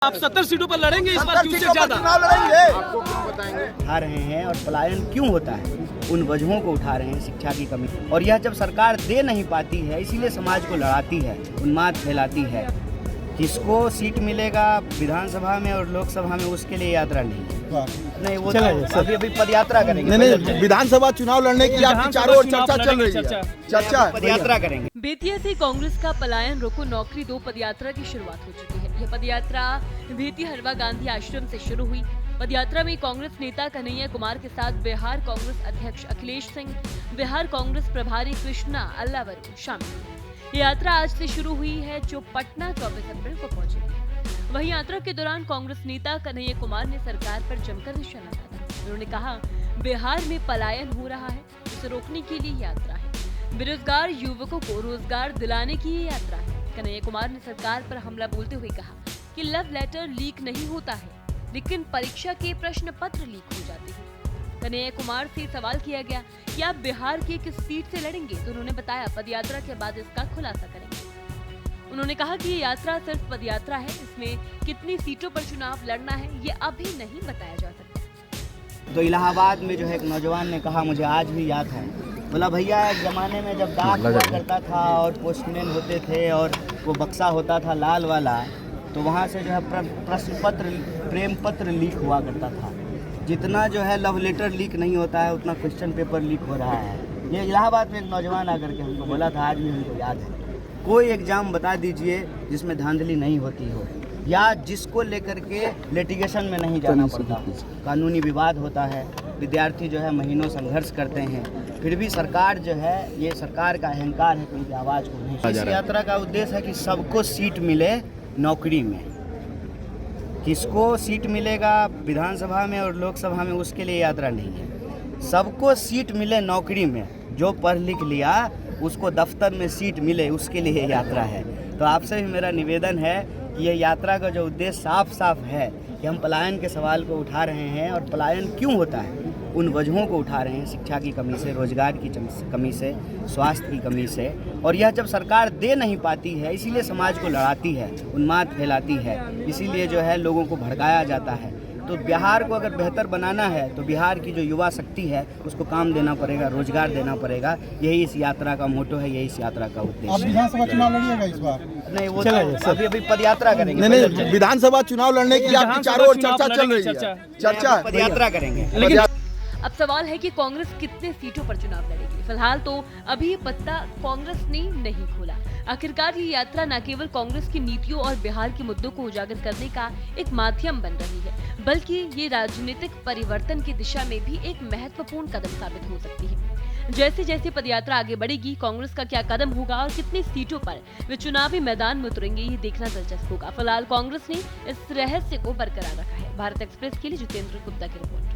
आप 70 सीटों पर लड़ेंगे इस बार, क्यों ज्यादा आपको क्यों बताएंगे? उठा रहे हैं और पलायन क्यों होता है उन वजहों को उठा रहे हैं। शिक्षा की कमी, और यह जब सरकार दे नहीं पाती है इसीलिए समाज को लड़ाती है, उन्माद फैलाती है। किसको सीट मिलेगा विधानसभा में और लोकसभा में, उसके लिए यात्रा नहीं है। नहीं, वो तो अभी पद यात्रा करेंगे। नहीं, विधानसभा चुनाव लड़ने की आपकी चारों ओर चर्चा चल रही है। चर्चा पद यात्रा करेंगे। बेतिया से कांग्रेस का पलायन रोको नौकरी दो पदयात्रा की शुरुआत हो चुकी है। यह पदयात्रा बेतिया हरवा गांधी आश्रम से शुरू हुई। पदयात्रा में कांग्रेस नेता कन्हैया कुमार के साथ बिहार कांग्रेस अध्यक्ष अखिलेश सिंह, बिहार कांग्रेस प्रभारी कृष्णा अल्लावरू शामिल हुए। ये यात्रा आज से शुरू हुई है जो पटना 24 अप्रैल को पहुंचेगी। वहीं यात्रा के दौरान कांग्रेस नेता कन्हैया कुमार ने सरकार पर जमकर निशाना साधा। उन्होंने कहा, बिहार में पलायन हो रहा है, उसे रोकने के लिए यात्रा है। बेरोजगार युवकों को रोजगार दिलाने की ये यात्रा है। कन्हैया कुमार ने सरकार पर हमला बोलते हुए कहा कि लव लेटर लीक नहीं होता है, लेकिन परीक्षा के प्रश्न पत्र लीक हो जाते हैं। कन्हैया कुमार से सवाल किया गया कि आप बिहार की किस सीट से लड़ेंगे, तो उन्होंने बताया पदयात्रा के बाद इसका खुलासा करेंगे। उन्होंने कहा कि ये यात्रा सिर्फ पदयात्रा है, इसमें कितनी सीटों पर चुनाव लड़ना है ये अभी नहीं बताया जा सकता। तो इलाहाबाद में जो है एक नौजवान ने कहा, मुझे आज भी याद है, बोला भैया एक ज़माने में जब डाक हुआ करता था और पोस्टमैन होते थे और वो बक्सा होता था लाल वाला, तो वहाँ से जो है प्रश्न पत्र प्रेम पत्र लीक हुआ करता था। जितना जो है लव लेटर लीक नहीं होता है उतना क्वेश्चन पेपर लीक हो रहा है। ये इलाहाबाद में एक नौजवान आकर के हमको बोला था, आज भी हमको याद है। कोई एग्ज़ाम बता दीजिए जिसमें धांधली नहीं होती हो, या जिसको लेकर के लिटिगेशन में नहीं जाना पड़ता हो। कानूनी विवाद होता है, विद्यार्थी जो है महीनों संघर्ष करते हैं, फिर भी सरकार जो है, ये सरकार का अहंकार है कि उनकी आवाज़ को नहीं। इस यात्रा का उद्देश्य है कि सबको सीट मिले नौकरी में। किसको सीट मिलेगा विधानसभा में और लोकसभा में, उसके लिए यात्रा नहीं है। सबको सीट मिले नौकरी में, जो पढ़ लिख लिया उसको दफ्तर में सीट मिले, उसके लिए यात्रा है। तो आपसे भी मेरा निवेदन है कि यह यात्रा का जो उद्देश्य साफ साफ है कि हम पलायन के सवाल को उठा रहे हैं, और पलायन क्यों होता है उन वजहों को उठा रहे हैं। शिक्षा की कमी से, रोजगार की कमी से, स्वास्थ्य की कमी से, और यह जब सरकार दे नहीं पाती है इसीलिए समाज को लड़ाती है, उन्माद फैलाती है, इसीलिए जो है लोगों को भड़काया जाता है। तो बिहार को अगर बेहतर बनाना है तो बिहार की जो युवा शक्ति है उसको काम देना पड़ेगा, रोजगार देना पड़ेगा। यही इस यात्रा का मोटो है, यही इस यात्रा का उद्देश्य है। विधानसभा चुनाव लड़िएगा इस बार? नहीं, वो तो अभी पद यात्रा करेंगे। नहीं, विधानसभा चुनाव लड़ने की आपकी चारों ओर चर्चा चल रही है। चर्चा पद यात्रा करेंगे। लेकिन अब सवाल है कि कांग्रेस कितने सीटों पर चुनाव लड़ेगी। फिलहाल तो अभी ये पत्ता कांग्रेस ने नहीं खोला। आखिरकार ये यात्रा न केवल कांग्रेस की नीतियों और बिहार के मुद्दों को उजागर करने का एक माध्यम बन रही है, बल्कि ये राजनीतिक परिवर्तन की दिशा में भी एक महत्वपूर्ण कदम साबित हो सकती है। जैसे जैसे पदयात्रा आगे बढ़ेगी, कांग्रेस का क्या कदम होगा और कितनी सीटों पर वे चुनावी मैदान में उतरेंगे, ये देखना दिलचस्प होगा। फिलहाल कांग्रेस ने इस रहस्य को बरकरार रखा है। भारत एक्सप्रेस के लिए जितेंद्र गुप्ता की रिपोर्ट।